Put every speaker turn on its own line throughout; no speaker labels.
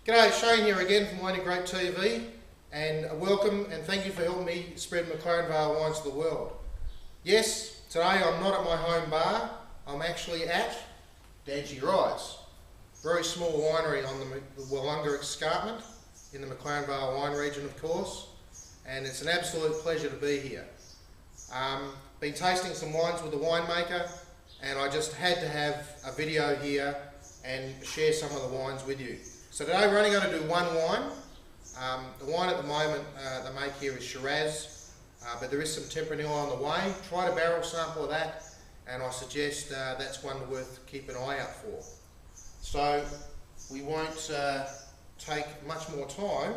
G'day, Shane here again from Grape TV, and welcome and thank you for helping me spread McLaren Vale wines to the world. Yes, today I'm not at my home bar, I'm actually at Danshi Shiraz, very small winery on the Wollonga escarpment in the McLaren Vale wine region, of course, and it's an absolute pleasure to be here. Been tasting some wines with the winemaker, and I just had to have a video here and share some of the wines with you. So today we're only going to do one wine. The wine at the moment they make here is Shiraz, but there is some Tempranillo on the way. Tried a barrel sample of that, and I suggest that's one worth keeping an eye out for. So we won't take much more time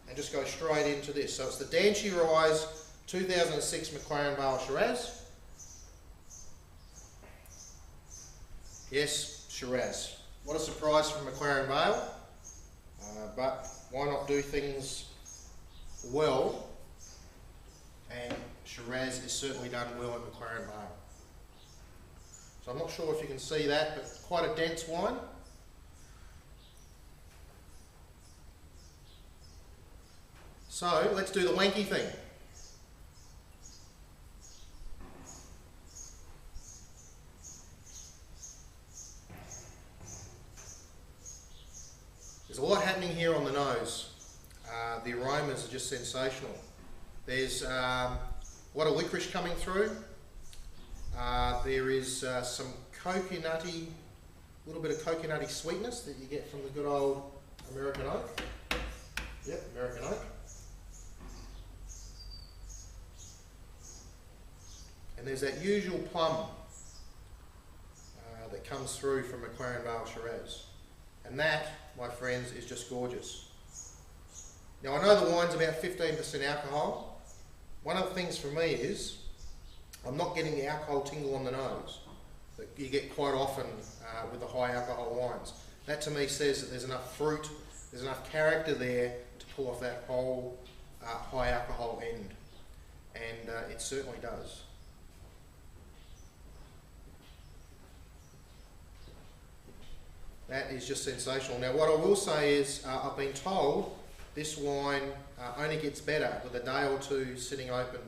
and just go straight into this. So it's the Danshi Shiraz 2006 McLaren Vale Shiraz. Yes, Shiraz. What a surprise from McLaren Vale. But why not do things well? And Shiraz is certainly done well at McLaren Vale. So I'm not sure if you can see that, but quite a dense wine. So let's do the wanky thing. There's a lot happening here on the nose. The aromas are just sensational. There's a lot of licorice coming through. There is some coconutty, a little bit of coconutty sweetness that you get from the good old American oak. Yep, American oak. And there's that usual plum that comes through from McLaren Vale Shiraz. And that, my friends, is just gorgeous. Now I know the wine's about 15% alcohol. One of the things for me is I'm not getting the alcohol tingle on the nose that you get quite often with the high alcohol wines. That to me says that there's enough fruit, there's enough character there to pull off that whole high alcohol end. And it certainly does. That is just sensational. Now what I will say is I've been told this wine only gets better with a day or two sitting open,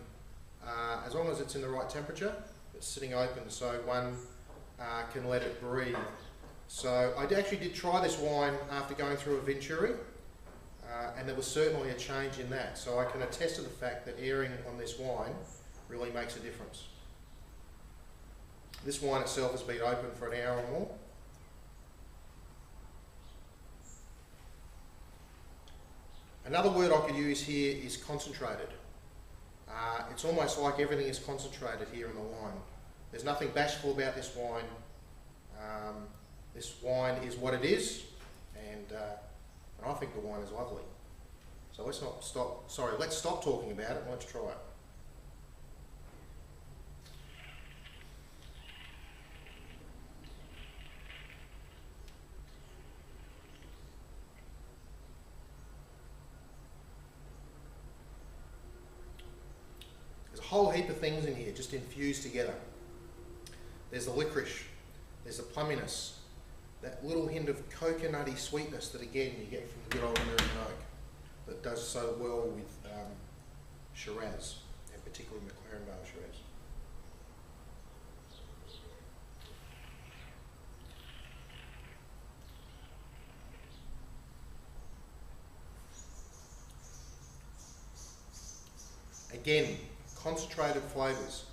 as long as it's in the right temperature. It's sitting open so one can let it breathe. So I actually did try this wine after going through a Venturi, and there was certainly a change in that. So I can attest to the fact that airing on this wine really makes a difference. This wine itself has been open for an hour or more. Another word I could use here is concentrated. It's almost like everything is concentrated here in the wine. There's nothing bashful about this wine. This wine is what it is, and I think the wine is lovely. So let's stop talking about it and let's try it. A whole heap of things in here just infused together. There's the licorice, there's the plumminess, that little hint of coconutty sweetness that again you get from the good old American oak that does so well with Shiraz, and particularly McLaren Vale Shiraz. Again, concentrated flavours.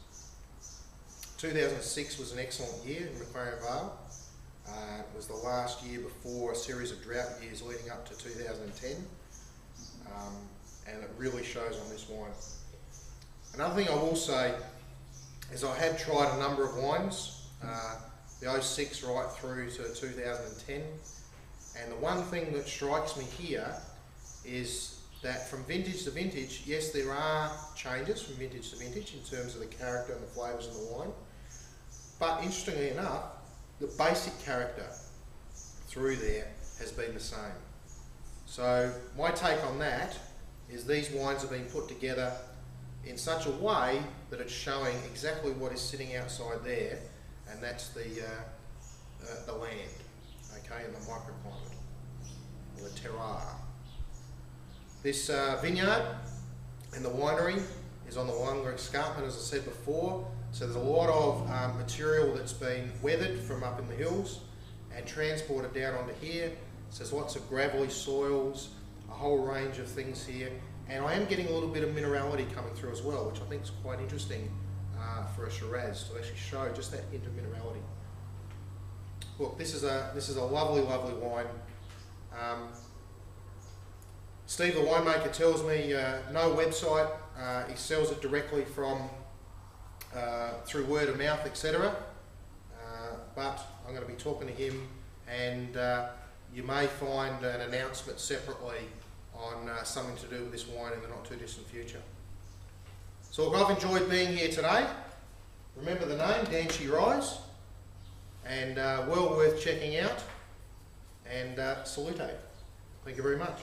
2006 was an excellent year in McLaren Vale. It was the last year before a series of drought years leading up to 2010, and it really shows on this wine. Another thing I will say is I have tried a number of wines, the 06 right through to 2010, and the one thing that strikes me here is that from vintage to vintage, yes, there are changes from vintage to vintage in terms of the character and the flavours of the wine, but interestingly enough, the basic character through there has been the same. So my take on that is these wines have been put together in such a way that it's showing exactly what is sitting outside there, and that's the land, okay, and the microclimate. or the terroir. This vineyard and the winery is on the Wiener Escarpment, as I said before. So there's a lot of material that's been weathered from up in the hills and transported down onto here. So there's lots of gravelly soils, a whole range of things here. And I am getting a little bit of minerality coming through as well, which I think is quite interesting for a Shiraz, to actually show just that hint of minerality. Look, this is a lovely, lovely wine. Steve, the winemaker, tells me no website. He sells it directly from through word of mouth, etc. But I'm going to be talking to him, and you may find an announcement separately on something to do with this wine in the not too distant future. So look, I've enjoyed being here today. Remember the name, Danshi Rise, and well worth checking out. And salute. Thank you very much.